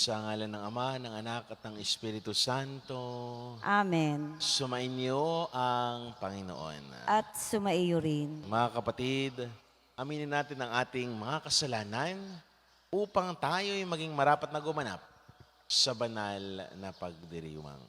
Sa ngalan ng Ama, ng Anak, at ng Espiritu Santo, Amen. sumainyo ang Panginoon. At sumaiyo rin. Mga kapatid, aminin natin ang ating mga kasalanan upang tayo'y maging marapat na gumanap sa banal na pagdiriwang.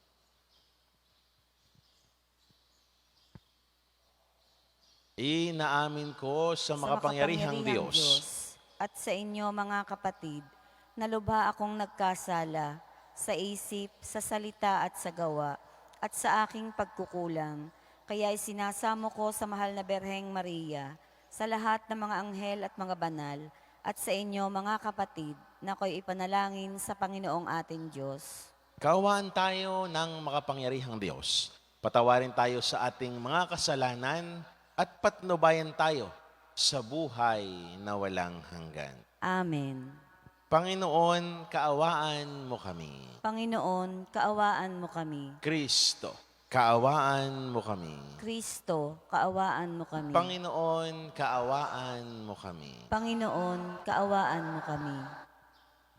Inaamin ko sa makapangyarihang Diyos at sa inyo mga kapatid, na lubha akong nagkasala sa isip, sa salita at sa gawa, at sa aking pagkukulang. Kaya isinasamo ko sa mahal na Berheng Maria, sa lahat ng mga anghel at mga banal, at sa inyo mga kapatid, na ko'y ipanalangin sa Panginoong ating Diyos. Kaawaan tayo ng makapangyarihang Diyos. Patawarin tayo sa ating mga kasalanan at patnubayan tayo sa buhay na walang hanggan. Amen. Panginoon, kaawaan mo kami. Panginoon, kaawaan mo kami. Kristo, kaawaan mo kami. Kristo, kaawaan mo kami. Panginoon, kaawaan mo kami. Panginoon, kaawaan mo kami.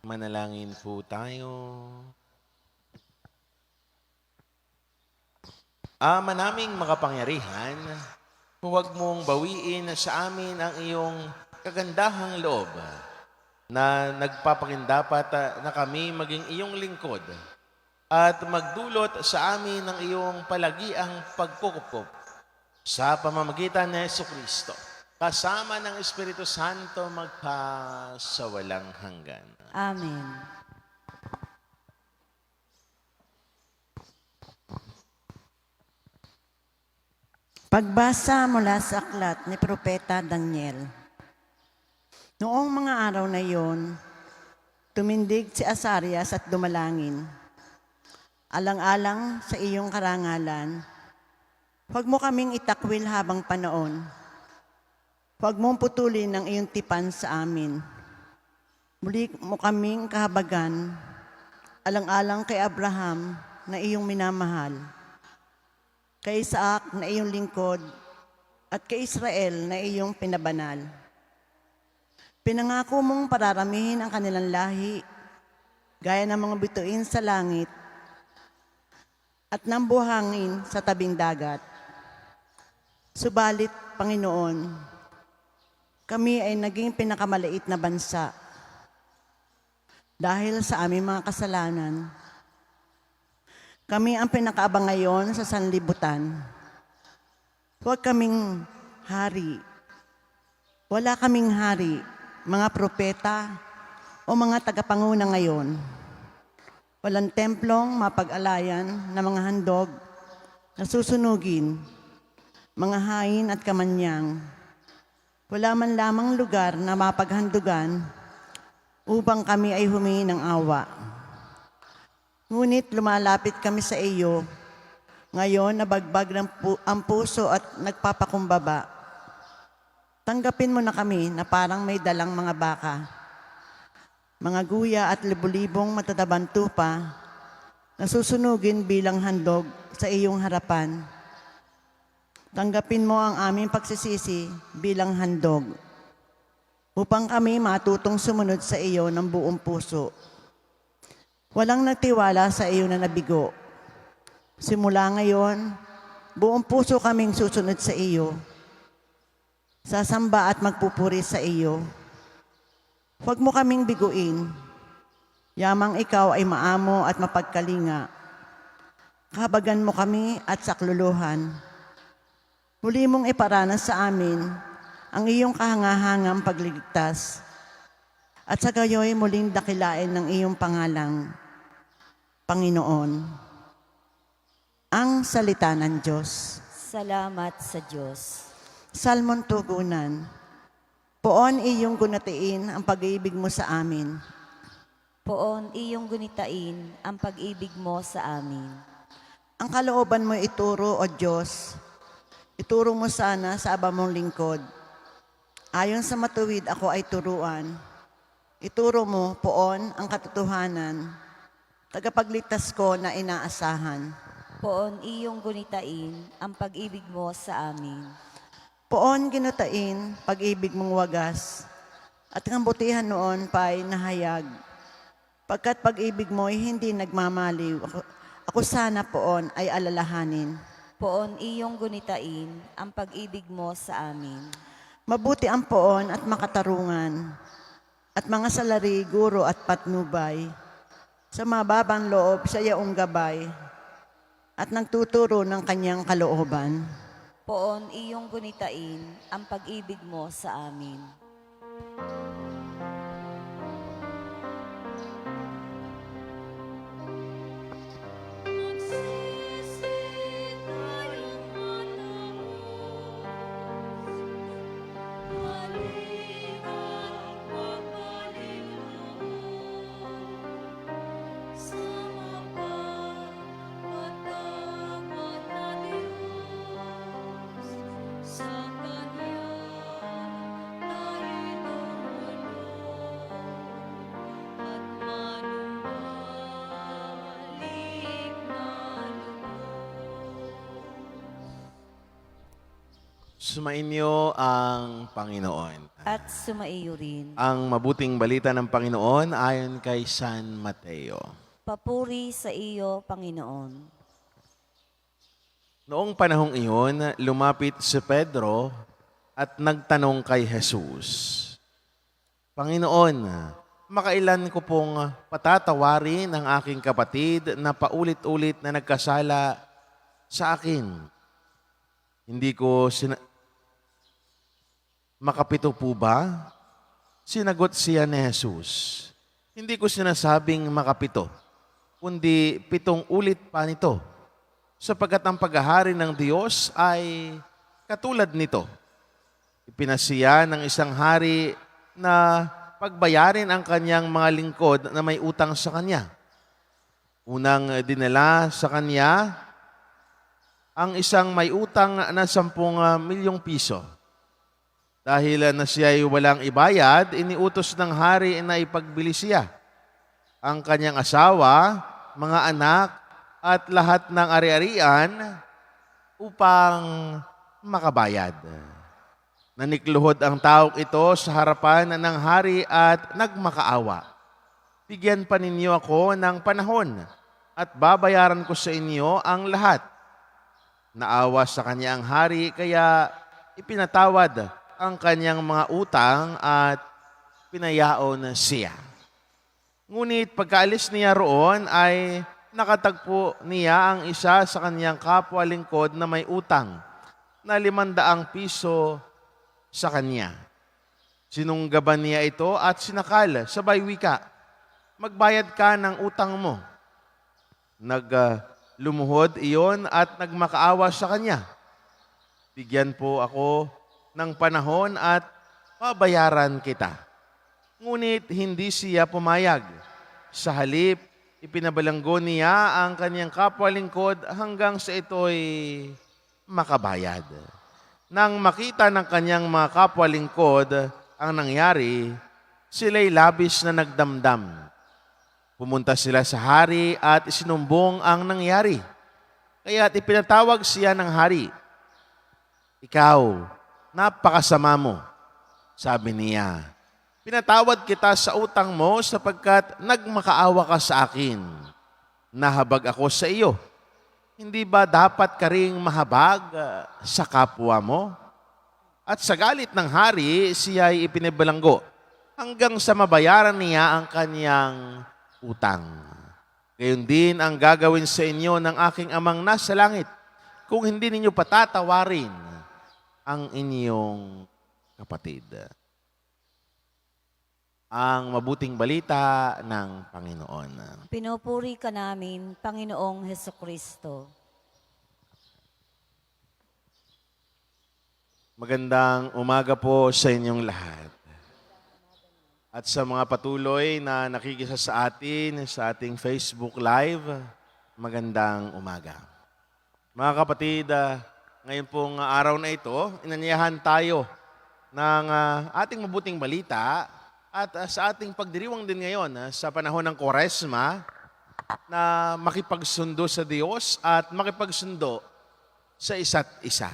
Manalangin po tayo. Ama naming makapangyarihan, huwag mong bawiin sa amin ang iyong kagandahang loob na nagpapakindapat na kami maging iyong lingkod at magdulot sa amin ng iyong palagiang pagkukup sa pamamagitan ni Jesucristo, kasama ng Espiritu Santo magpa sa walang hanggan. Amen. Pagbasa mula sa aklat ni Propeta Daniel. Noong mga araw na iyon, tumindig si Asarias at dumalangin. Alang-alang sa iyong karangalan, huwag mo kaming itakwil habang panaon. Huwag mong putulin ang iyong tipan sa amin. Muli mo kaming kahabagan, alang-alang kay Abraham na iyong minamahal, kay Isaac na iyong lingkod, at kay Israel na iyong pinabanal. Pinangako mong pararamihin ang kanilang lahi, gaya ng mga bituin sa langit, at ng buhangin sa tabing dagat. Subalit, Panginoon, kami ay naging pinakamaliit na bansa dahil sa aming mga kasalanan. Kami ang pinakaabang ngayon sa sanlibutan. Huwag kaming hari. Wala kaming hari, mga propeta o mga tagapanguna ngayon. Walang templong mapag-alayan na mga handog na susunugin, mga hain at kamanyang. Wala man lamang lugar na mapaghandugan upang kami ay humingi ng awa. Ngunit lumalapit kami sa iyo, ngayon nabagbag ang puso at nagpapakumbaba. Tanggapin mo na kami na parang may dalang mga baka, mga guya at libu-libong matatabang tupa na susunugin bilang handog sa iyong harapan. Tanggapin mo ang aming pagsisisi bilang handog, upang kami matutong sumunod sa iyo ng buong puso. Walang nagtiwala sa iyo na nabigo. Simula ngayon, buong puso kaming susunod sa iyo. Sasamba at magpupuri sa iyo. Huwag mo kaming biguin. Yamang ikaw ay maamo at mapagkalinga. Kahabagan mo kami at sakluluhan. Muli mong iparanas sa amin ang iyong kahangahangang pagliligtas. At sa gayoy muling dakilain ng iyong pangalang, Panginoon. Ang salita ng Diyos. Salamat sa Diyos. Salmon Tugunan. Poon iyong gunatiin ang pag-ibig mo sa amin. Poon iyong gunitain ang pag-ibig mo sa amin. Ang kalooban mo ituro, O Diyos. Ituro mo sana sa aba mong lingkod. Ayon sa matuwid ako ay turuan. Ituro mo, poon, ang katotohanan. Tagapagligtas ko na inaasahan. Poon iyong gunitain ang pag-ibig mo sa amin. Poon ginutain, pag-ibig mong wagas. At ang butihan noon pa'y nahayag. Pagkat pag-ibig mo ay hindi nagmamaliw. Ako sana poon ay alalahanin. Poon iyong gunitain ang pag-ibig mo sa amin. Mabuti ang poon at makatarungan, at mga salari, guro at patnubay. Sa mababang loob sa iyaong gabay, at nagtuturo ng kanyang kalooban. Poon iyong gunitain ang pag-ibig mo sa amin. Sumainyo ang Panginoon. At sumaiyo rin. Ang mabuting balita ng Panginoon ayon kay San Mateo. Papuri sa iyo, Panginoon. Noong panahong iyon, lumapit si Pedro at nagtanong kay Jesus, Panginoon, makailan ko pong patatawarin ang aking kapatid na paulit-ulit na nagkasala sa akin? Hindi ko makapito po ba? Sinagot siya ni Jesus, hindi ko sinasabing makapito, kundi 7 ulit pa nito, sapagkat ang paghahari ng Diyos ay katulad nito. Ipinasiya ng isang hari na pagbayarin ang kanyang mga lingkod na may utang sa kanya. Unang dinala sa kanya ang isang may utang na 10 milyong piso. Dahil na siya ay walang ibayad, iniutos ng hari na ipagbili siya ang kanyang asawa, mga anak, at lahat ng ari-arian upang makabayad. Nanikluhod ang taong ito sa harapan ng hari at nagmakaawa. Bigyan pa ninyo ako ng panahon at babayaran ko sa inyo ang lahat. Naawa sa kanya ang hari kaya ipinatawad ang kanyang mga utang at pinayaon siya. Ngunit pagkaalis niya roon ay nakatagpo niya ang isa sa kanyang kapwa lingkod na may utang na 500 piso sa kanya. Sinunggaban niya ito at sinakal, sabay wika, magbayad ka ng utang mo. Lumuhod iyon at nagmakaawa sa kanya. Bigyan po ako ng panahon at babayaran kita. Ngunit hindi siya pumayag. Sa halip, ipinabalanggo niya ang kanyang kapwa lingkod hanggang sa ito'y makabayad. Nang makita ng kanyang mga kapwa lingkod ang nangyari, sila'y labis na nagdamdam. Pumunta sila sa hari at isinumbong ang nangyari. Kaya't ipinatawag siya ng hari. Ikaw, napakasama mo, sabi niya. Pinatawad kita sa utang mo sapagkat nagmakaawa ka sa akin. Nahabag ako sa iyo. Hindi ba dapat ka ring mahabag sa kapwa mo? At sa galit ng hari, siya ay ipinibalanggo hanggang sa mabayaran niya ang kanyang utang. Gayon din ang gagawin sa inyo ng aking amang nasa langit kung hindi ninyo patatawarin ang inyong kapatid. Ang mabuting balita ng Panginoon. Pinupuri ka namin, Panginoong Hesukristo. Magandang umaga po sa inyong lahat. At sa mga patuloy na nakikisa sa atin sa ating Facebook Live, magandang umaga. Mga kapatid, ngayon pong araw na ito, inanyahan tayo ng ating mabuting balita at sa ating pagdiriwang din ngayon sa panahon ng Kwaresma na makipagsundo sa Diyos at makipagsundo sa isa't isa.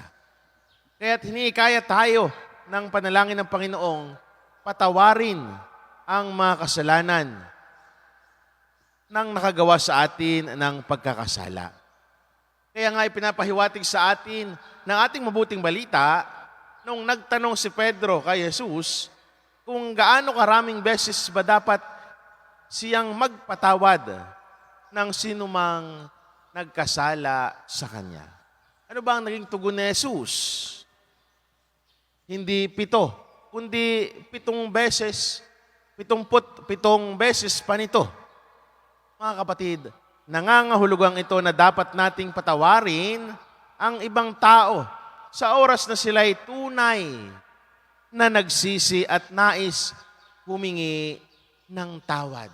Kaya't hinikaya tayo ng panalangin ng Panginoong patawarin ang mga kasalanan ng nakagawa sa atin ng pagkakasala. Kaya nga ipinapahiwatig sa atin ng ating mabuting balita nung nagtanong si Pedro kay Jesus kung gaano karaming beses ba dapat siyang magpatawad ng sinumang nagkasala sa kanya. Ano ba ang naging tugon ni Jesus? Hindi 7, kundi 7 beses, 77 beses pa nito. Mga kapatid, nangangahulugang ito na dapat nating patawarin ang ibang tao sa oras na sila'y tunay na nagsisi at nais humingi ng tawad.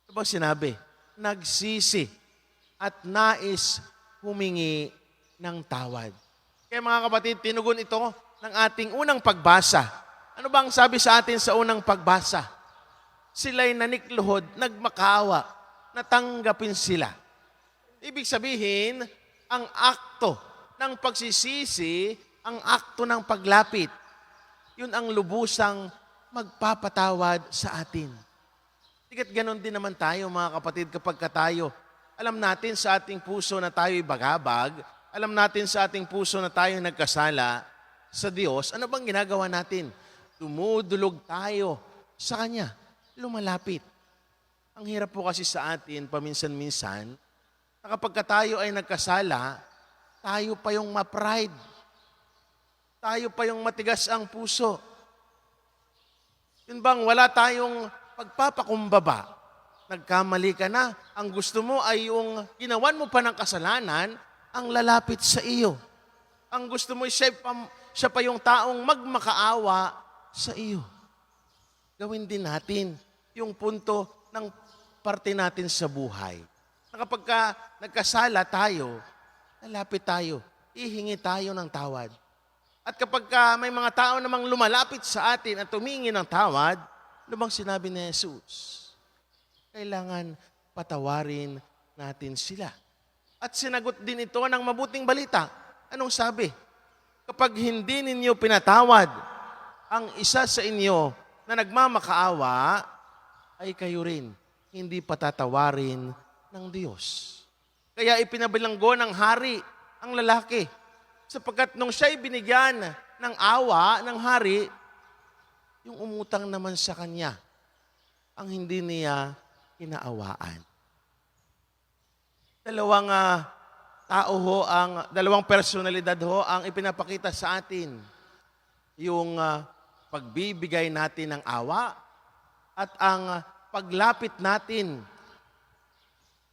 Ano ba sinabi? Nagsisi at nais humingi ng tawad. Kaya mga kapatid, tinugon ito ng ating unang pagbasa. Ano ba ang sabi sa atin sa unang pagbasa? Sila'y nanikluhod, nagmakaawa, natanggapin sila. Ibig sabihin, ang akto ng pagsisisi, ang akto ng paglapit, yun ang lubusang magpapatawad sa atin. Tigat ganon din naman tayo mga kapatid kapag tayo, alam natin sa ating puso na tayo'y bagabag, alam natin sa ating puso na tayo nagkasala sa Diyos, ano bang ginagawa natin? Dumudulog tayo sa Kanya, lumalapit. Ang hirap po kasi sa atin, paminsan-minsan, na kapag tayo ay nagkasala, tayo pa yung ma-pride. Tayo pa yung matigas ang puso. Yun bang wala tayong pagpapakumbaba? Nagkamali ka na. Ang gusto mo ay yung ginawan mo pa ng kasalanan, ang lalapit sa iyo. Ang gusto mo siya pa yung taong magmakaawa sa iyo. Gawin din natin yung punto ng parte natin sa buhay. Na kapag nagkasala tayo, lalapit tayo, ihingi tayo ng tawad. At kapag may mga tao namang lumalapit sa atin at tumingi ng tawad, ano bang sinabi ni Jesus? Kailangan patawarin natin sila. At sinagot din ito ng mabuting balita. Anong sabi? Kapag hindi ninyo pinatawad ang isa sa inyo na nagmamakaawa, ay kayo rin hindi patatawarin ng Diyos. Kaya ipinabilanggo ng hari ang lalaki, sapagkat nung siya'y binigyan ng awa ng hari, yung umutang naman sa kanya, ang hindi niya inaawaan. Dalawang personalidad ho ang ipinapakita sa atin. Yung pagbibigay natin ng awa at ang paglapit natin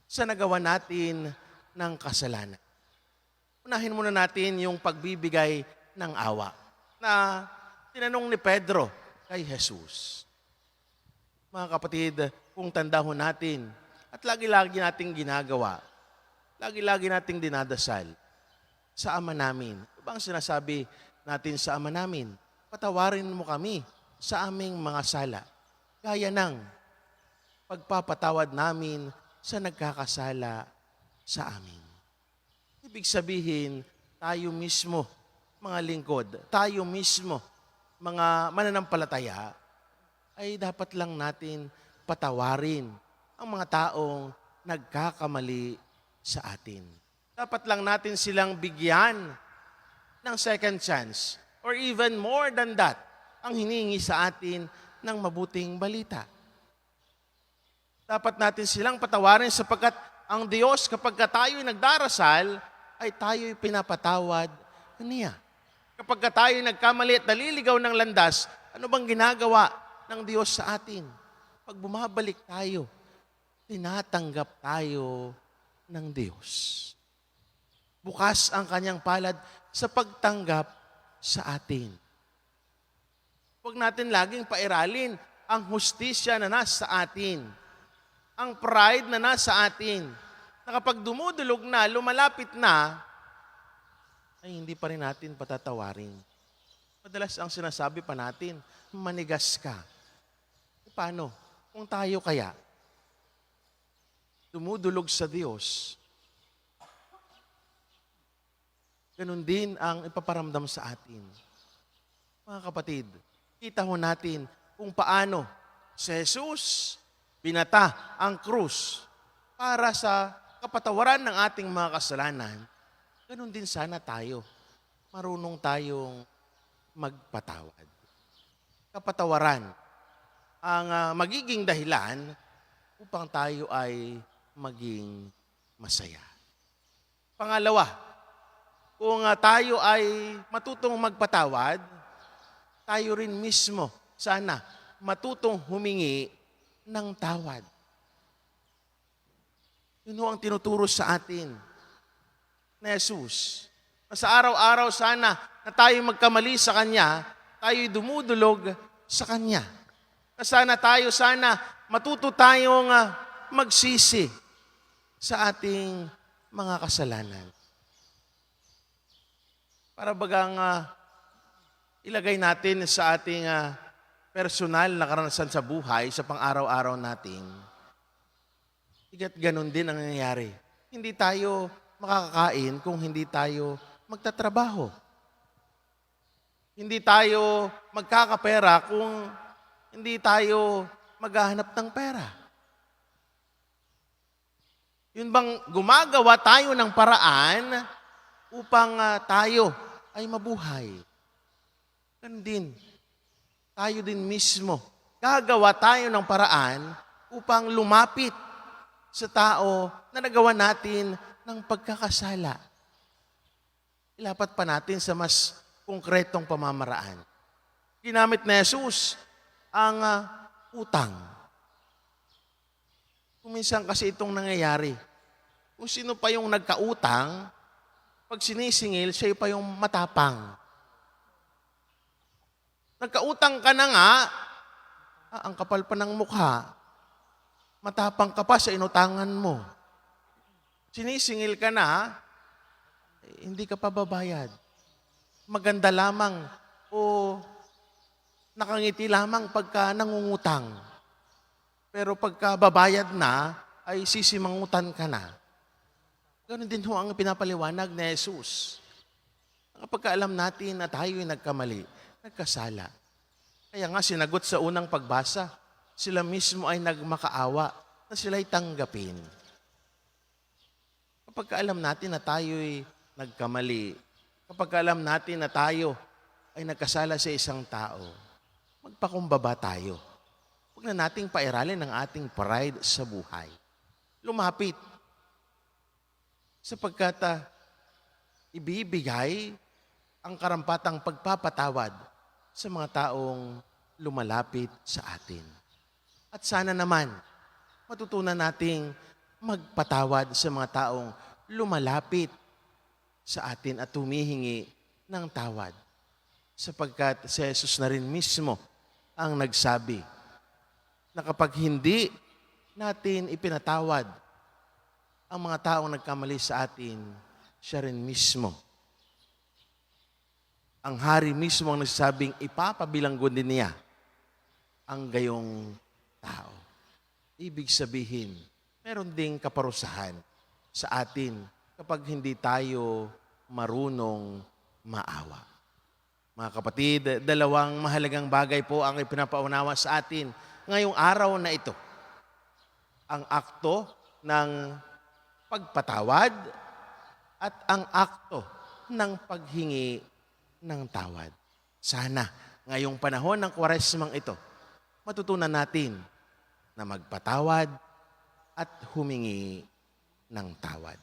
sa nagawa natin ng kasalanan. Unahin muna natin yung pagbibigay ng awa na tinanong ni Pedro kay Jesus. Mga kapatid, kung tandahon natin at lagi-lagi nating ginagawa, lagi-lagi nating dinadasal sa Ama namin. Ano bang sinasabi natin sa Ama namin? Patawarin mo kami sa aming mga sala. Gaya ng pagpapatawad namin sa nagkakasala sa amin. Ibig sabihin, tayo mismo, mga lingkod, tayo mismo, mga mananampalataya, ay dapat lang natin patawarin ang mga taong nagkakamali sa atin. Dapat lang natin silang bigyan ng second chance or even more than that, ang hiningi sa atin ng mabuting balita. Dapat natin silang patawarin sapagkat ang Diyos kapag tayo'y nagdarasal, ay tayo'y pinapatawad niya. Kapag tayo'y nagkamali at naliligaw ng landas, ano bang ginagawa ng Diyos sa atin? Pag bumabalik tayo, tinatanggap tayo ng Diyos. Bukas ang kanyang palad sa pagtanggap sa atin. Huwag natin laging pairalin ang hustisya na nasa atin, ang pride na nasa atin, na kapag dumudulog na, lumalapit na, ay hindi pa rin natin patatawarin. Madalas ang sinasabi pa natin, manigas ka. Paano? Kung tayo kaya dumudulog sa Diyos, ganun din ang ipaparamdam sa atin. Mga kapatid, kita ho natin kung paano si Jesus binata ang krus para sa kapatawaran ng ating mga kasalanan, ganun din sana tayo. Marunong tayong magpatawad. Kapatawaran ang magiging dahilan upang tayo ay maging masaya. Pangalawa, kung tayo ay matutong magpatawad, tayo rin mismo sana matutong humingi ng tawad. Yun ho ang tinuturo sa atin na Jesus. Na sa araw-araw sana na tayo magkamali sa Kanya, tayo'y dumudulog sa Kanya. Na sana matuto tayong magsisi sa ating mga kasalanan. Para bagang ilagay natin sa ating personal na karanasan sa buhay, sa pang-araw-araw natin, higit ganun din ang nangyayari. Hindi tayo makakakain kung hindi tayo magtatrabaho. Hindi tayo magkakapera kung hindi tayo maghahanap ng pera. Yun bang gumagawa tayo ng paraan upang tayo ay mabuhay. Ganun din. Tayo din mismo. Gagawa tayo ng paraan upang lumapit sa tao na nagawa natin ng pagkakasala. Ilapat pa natin sa mas konkretong pamamaraan. Ginamit na Jesus ang utang. Kung minsan kasi itong nangyayari, kung sino pa yung nagkautang, pag sinisingil, siya pa yung matapang. Nagkautang ka na nga, ang kapal pa ng mukha, matapang ka pa sa inutangan mo. Sinisingil ka na, hindi ka pa babayad. Maganda lamang o nakangiti lamang pagka nangungutang. Pero pagka babayad na, ay sisimangutan ka na. Ganon din ho ang pinapaliwanag ni Jesus. Kapag alam natin na tayo ay nagkamali, nagkasala. Kaya nga sinagot sa unang pagbasa, sila mismo ay nagmakaawa na sila'y tanggapin. Kapag alam natin na tayo ay nagkamali, kapag alam natin na tayo ay nagkasala sa isang tao, magpakumbaba tayo. Huwag na nating pairalin ang ating pride sa buhay. Lumapit. Sapagkat ibibigay ang karampatang pagpapatawad sa mga taong lumalapit sa atin. At sana naman, matutunan nating magpatawad sa mga taong lumalapit sa atin at humihingi ng tawad. Sapagkat si Jesus na rin mismo ang nagsabi na kapag hindi natin ipinatawad ang mga taong nagkamali sa atin, siya rin mismo. Ang hari mismo ang nagsasabing ipapabilanggo din niya ang gayong tao. Ibig sabihin, meron ding kaparusahan sa atin kapag hindi tayo marunong maawa. Mga kapatid, dalawang mahalagang bagay po ang ipinapaunawa sa atin ngayong araw na ito. Ang akto ng pagpatawad at ang akto ng paghingi ng tawad. Sana ngayong panahon ng Kwaresmang ito, matutunan natin na magpatawad at humingi ng tawad.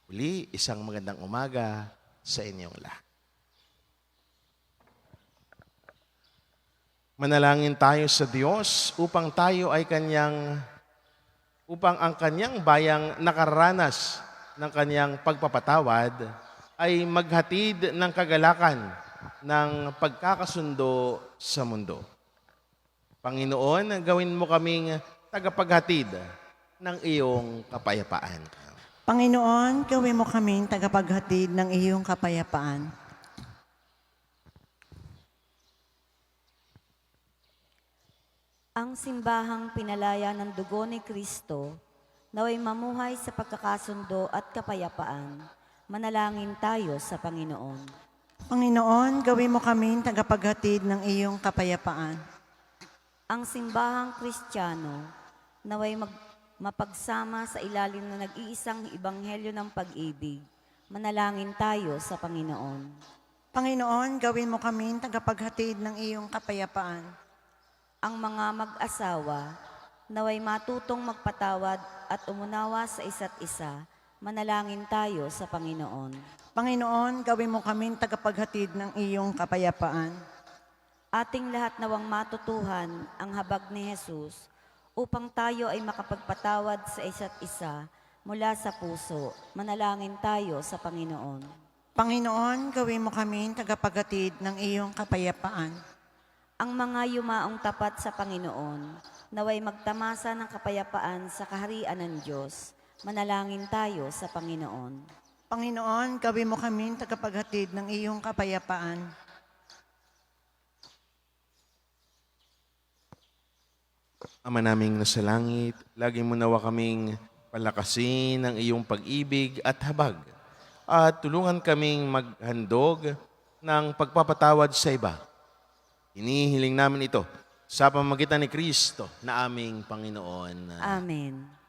Uli, isang magandang umaga sa inyong lahat. Manalangin tayo sa Diyos upang ang kanyang bayang nakaranas ng kanyang pagpapatawad ay maghatid ng kagalakan ng pagkakasundo sa mundo. Panginoon, gawin mo kaming tagapaghatid ng iyong kapayapaan. Panginoon, gawin mo kaming tagapaghatid ng iyong kapayapaan. Ang simbahang pinalaya ng dugo ni Kristo, naway mamuhay sa pagkakasundo at kapayapaan. Manalangin tayo sa Panginoon. Panginoon, gawin mo kaming tagapaghatid ng iyong kapayapaan. Ang simbahang Kristiyano, naway mapagsama sa ilalim ng nag-iisang ebanghelyo ng pag-ibig. Manalangin tayo sa Panginoon. Panginoon, gawin mo kaming tagapaghatid ng iyong kapayapaan. Ang mga mag-asawa, naway matutong magpatawad at umunawa sa isa't isa. Manalangin tayo sa Panginoon. Panginoon, gawin mo kaming tagapaghatid ng iyong kapayapaan. Ating lahat nawang matutuhan ang habag ni Jesus upang tayo ay makapagpatawad sa isa't isa mula sa puso. Manalangin tayo sa Panginoon. Panginoon, gawin mo kaming tagapaghatid ng iyong kapayapaan. Ang mga yumaong tapat sa Panginoon, naway magtamasa ng kapayapaan sa kaharian ng Diyos. Manalangin tayo sa Panginoon. Panginoon, gawin mo kaming tagapaghatid ng iyong kapayapaan. Ama naming nasa langit, lagi mo nawa kaming palakasin ng iyong pag-ibig at habag. At tulungan kaming maghandog ng pagpapatawad sa iba. Inihiling namin ito sa pamamagitan ni Kristo na aming Panginoon. Amen.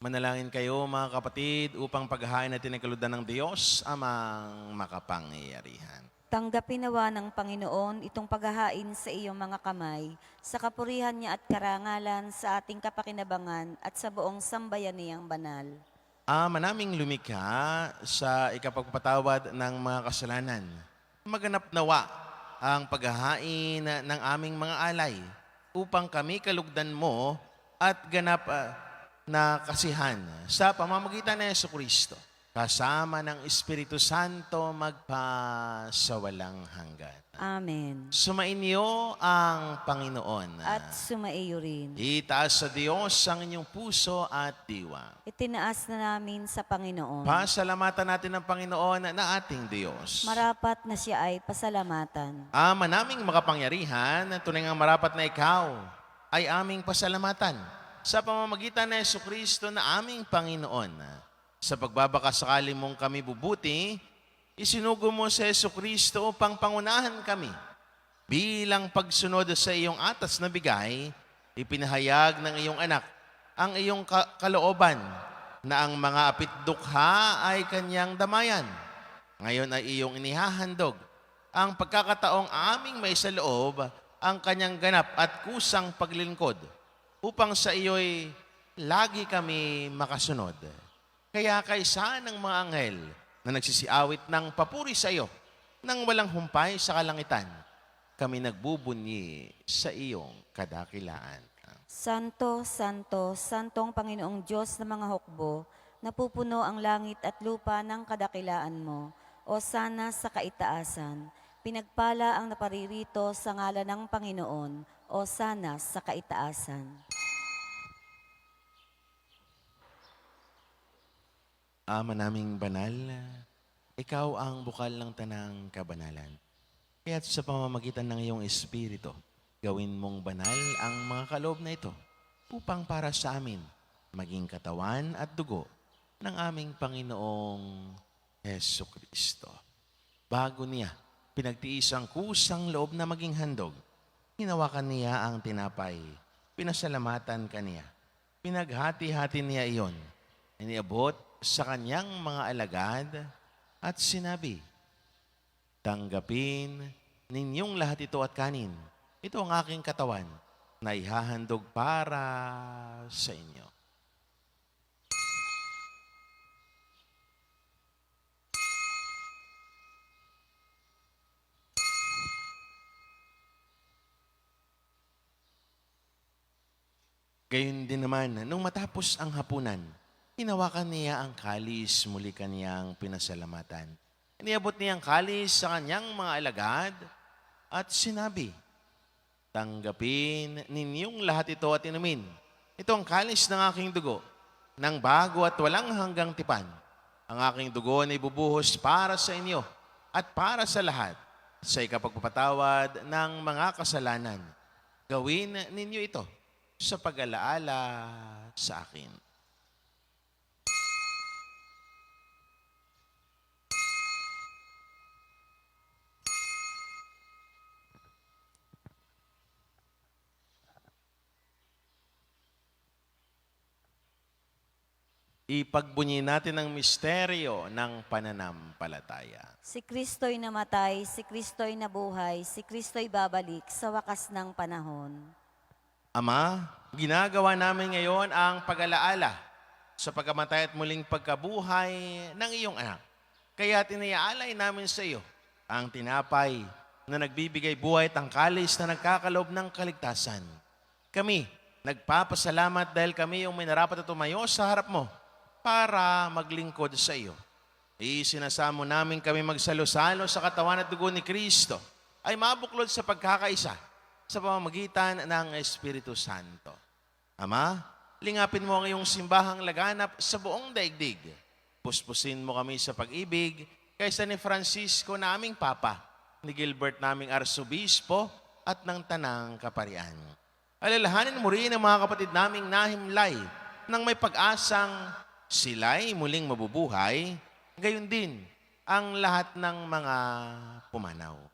Manalangin kayo mga kapatid upang paghahain natin ang kaludan ng Diyos, amang makapangyarihan. Tanggapin nawa ng Panginoon itong paghahain sa iyong mga kamay, sa kapurihan niya at karangalan sa ating kapakinabangan at sa buong sambayan niyang banal. Ama naming lumikha sa ikapagpatawad ng mga kasalanan. Maganap nawa ang paghahain ng aming mga alay upang kami kalugdan mo at ganap na kasihan sa pamamagitan ng Jesucristo kasama ng Espiritu Santo magpasawalang hanggan. Amen. Sumainyo ang Panginoon. At sumaiyo rin. Itaas sa Diyos ang inyong puso at diwa. Itinaas na namin sa Panginoon. Pasalamatan natin ang Panginoon na ating Diyos. Marapat na siya ay pasalamatan. Ama naming makapangyarihan, tunay ngang marapat na ikaw ay aming pasalamatan sa pamamagitan ng Jesucristo na aming Panginoon. Sa pagbabakasakali mong kami bubuti, isinugo mo sa Jesucristo upang pangunahan kami. Bilang pagsunod sa iyong atas na bigay, ipinahayag ng iyong anak ang iyong kalooban na ang mga apitdukha ay kanyang damayan. Ngayon ay iyong inihahandog ang pagkakataong aming may sa loob ang kanyang ganap at kusang paglilingkod upang sa iyo'y lagi kami makasunod. Kaya kaysa ng mga anghel na nagsisiawit ng papuri sa iyo nang walang humpay sa kalangitan, kami nagbubunyi sa iyong kadakilaan. Santo, Santo, Santong Panginoong Diyos ng mga hukbo, napupuno ang langit at lupa ng kadakilaan mo, o sana sa kaitaasan. Pinagpala ang naparirito sa ngalan ng Panginoon, o sana sa kaitaasan. Ama naming banal, ikaw ang bukal ng tanang kabanalan. Kaya't sa pamamagitan ng iyong Espiritu, gawin mong banal ang mga kaloob na ito upang para sa amin maging katawan at dugo ng aming Panginoong Jesucristo. Bago niya pinagtiis ang kusang loob na maging handog, hinawakan niya ang tinapay, pinasalamatan kaniya, pinaghati-hati niya iyon, iniabot sa kanyang mga alagad at sinabi, tanggapin ninyong lahat ito at kanin. Ito ang aking katawan na ihahandog para sa inyo. Gayon din naman, nung matapos ang hapunan, hinawakan niya ang kalis, muli kaniyang pinasalamatan. Iniabot niya ang kalis sa kanyang mga alagad at sinabi, tanggapin ninyong lahat ito at inumin. Ito ang kalis ng aking dugo, ng bago at walang hanggang tipan. Ang aking dugo na ibubuhos para sa inyo at para sa lahat sa ikapagpapatawad ng mga kasalanan. Gawin ninyo ito sa pag-alaala sa akin. Ipagbunyi natin ang misteryo ng pananampalataya. Si Kristo'y namatay, si Kristo'y nabuhay, si Kristo'y babalik sa wakas ng panahon. Ama, ginagawa namin ngayon ang pag-alaala sa pagkamatay at muling pagkabuhay ng iyong anak. Kaya tinayaalay namin sa iyo ang tinapay na nagbibigay buhay at ang kalis na nagkakaloob ng kaligtasan. Kami, nagpapasalamat dahil kami yung may narapat at tumayo sa harap mo para maglingkod sa iyo. Isinasamo namin kami magsalo-salo sa katawan at dugo ni Kristo ay mabuklod sa pagkakaisa sa pamamagitan ng Espiritu Santo. Ama, lingapin mo ang iyong simbahang laganap sa buong daigdig. Puspusin mo kami sa pag-ibig kaysa ni Francisco naming Papa, ni Gilbert naming Arsobispo at ng Tanang Kaparian. Alalahanin mo rin ang mga kapatid naming nahimlay nang may pag-asang sila'y muling mabubuhay, gayon din ang lahat ng mga pumanaw.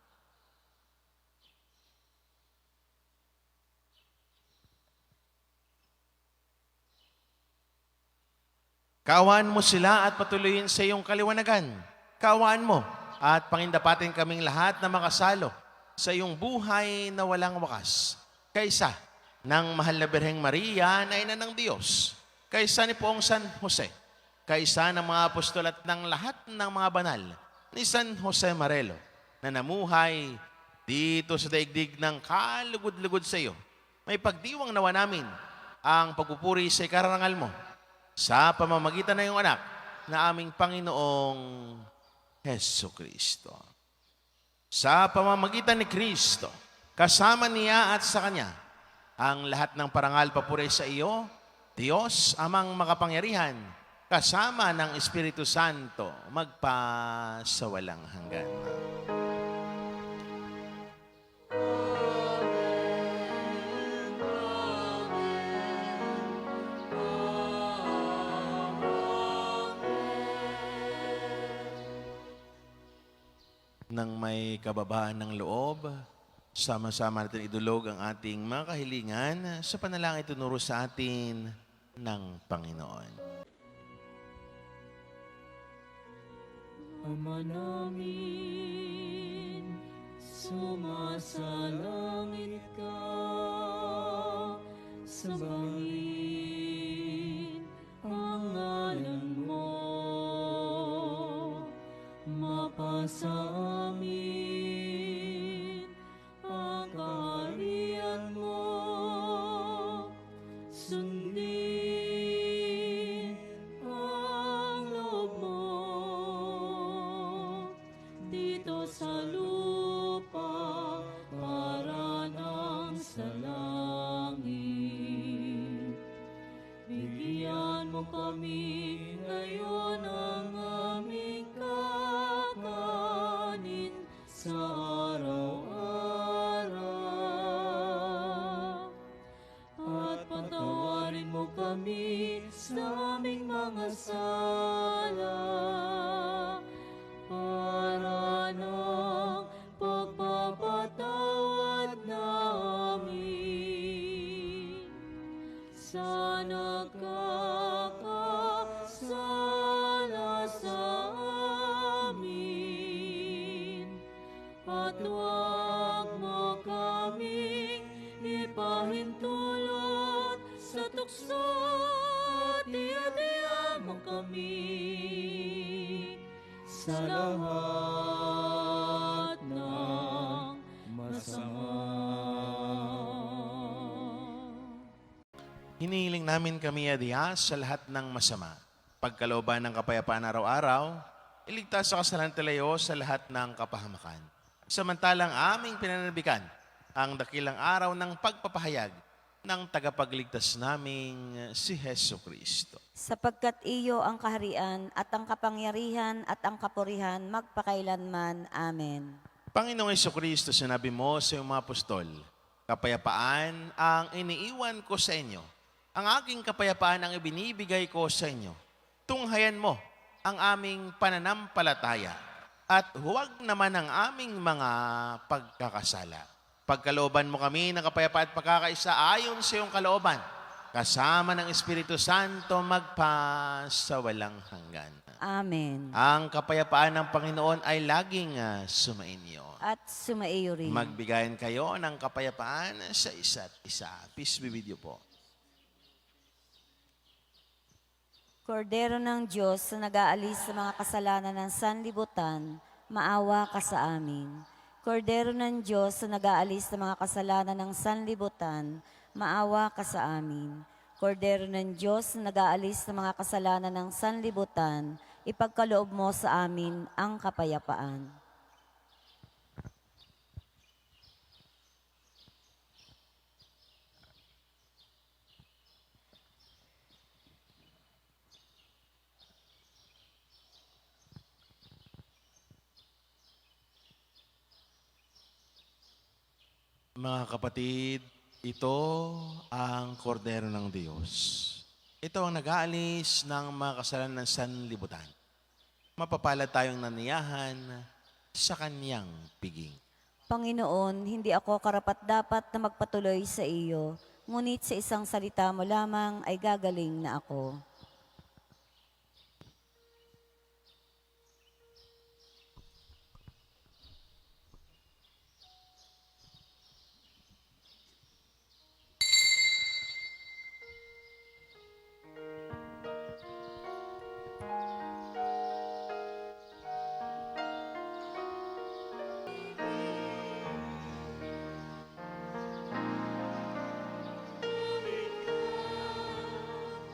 Kaawaan mo sila at patuloyin sa iyong kaliwanagan. Kaawaan mo at pangindapatin kaming lahat na makasalo sa iyong buhay na walang wakas. Kaysa ng mahal na Birheng Maria na ina ng Diyos, kaysa ni Poong San Jose, kaysa ng mga apostol at ng lahat ng mga banal ni San Jose Marelo na namuhay dito sa daigdig ng kalugod-lugod sa iyo. May pagdiwang nawa namin ang pagpupuri sa ikarangal mo sa pamamagitan ng iyong anak na aming Panginoong Heso Kristo. Sa pamamagitan ni Kristo, kasama niya at sa Kanya, ang lahat ng parangal papuri sa iyo, Diyos, Amang makapangyarihan, kasama ng Espiritu Santo, magpa sa walang hanggan. Nang may kababaan ng loob, sama-sama natin idulog ang ating mga kahilingan sa panalangin itunuro sa atin ng Panginoon. Ama namin, sumasalangit ka, sambahin ang ngalan mo, mapasa amin ang kaharian mo, sundin ang loob mo dito sa lupa para nang sa langit. Bigyan mo kami ngayon ang aming kakanin sa araw-araw. At patawarin mo kami sa aming mga sala para ng pagpapatawad namin sa nagkakasala mo kami sa lahat ng masama. Hinihiling namin kami, Diyos, sa lahat ng masama. Pagkalooban ng kapayapaan araw-araw, iligtas sa kasalanan talayo sa lahat ng kapahamakan. Samantalang aming pinananabikan ang dakilang araw ng pagpapahayag ng tagapagligtas naming si Heso Kristo. Sapagkat iyo ang kaharian at ang kapangyarihan at ang kapurihan magpakailanman. Amen. Panginoong Heso Kristo, sinabi mo sa iyong mga apostol, kapayapaan ang iniiwan ko sa inyo. Ang aking kapayapaan ang ibinibigay ko sa inyo. Tunghayan mo ang aming pananampalataya at huwag naman ang aming mga pagkakasala. Pagkalooban mo kami ng kapayapaan at pagkakaisa ayon sa iyong kalooban, kasama ng Espiritu Santo magpasawalang hanggan. Amen. Ang kapayapaan ng Panginoon ay laging sumainyo. At sumaiyo rin. Magbigayan kayo ng kapayapaan sa isa't isa. Peace be with you po. Kordero ng Diyos na nag-aalis sa mga kasalanan ng sanlibutan, maawa ka sa amin. Kordero ng Diyos na nag-aalis sa mga kasalanan ng sanlibutan, maawa ka sa amin. Kordero ng Diyos na nag-aalis sa mga kasalanan ng sanlibutan, ipagkaloob mo sa amin ang kapayapaan. Mga kapatid, ito ang kordero ng Diyos. Ito ang nag-aalis ng mga kasalanan ng sanlibutan. Mapapalad tayong naniyahan sa kanyang piging. Panginoon, hindi ako karapat-dapat na magpatuloy sa iyo, ngunit sa isang salita mo lamang ay gagaling na ako.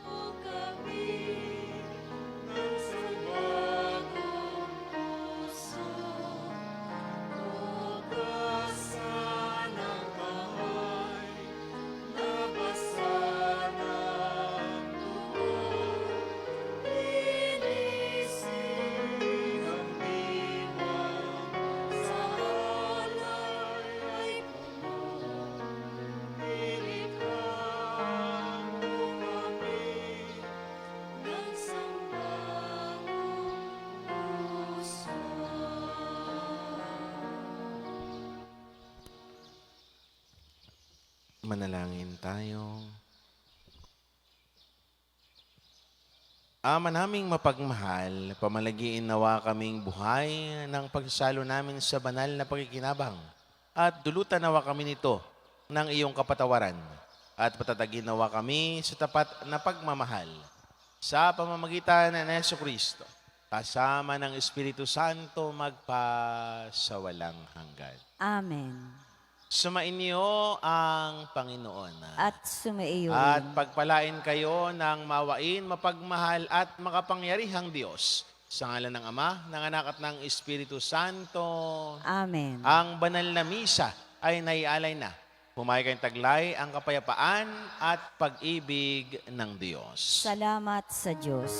O kami ng sabagong puso, o kasanang kahay, nabasa ng buwan, inisip ang diwan, sa alay ay puno. Nilikhaan mo kami ng sambahong puso. Manalangin tayo. Ama naming mapagmahal, pamalagiin nawa kaming buhay ng pagsasalo namin sa banal na pagkikinabang at dulutan nawa kami nito ng iyong kapatawaran at patatagin nawa kami sa tapat na pagmamahal sa pamamagitan ng Yesu Kristo kasama ng Espiritu Santo magpasawalang hanggan. Amen. Sumainyo ang Panginoon. At sumaiyo At rin. pagpalain kayo ng mawain, mapagmahal at makapangyarihang Diyos. Sa ngalan ng Ama, ng Anak at ng Espiritu Santo. Amen. Ang banal na misa ay naialay na. Humay kayong taglay ang kapayapaan at pag-ibig ng Diyos. Salamat sa Diyos.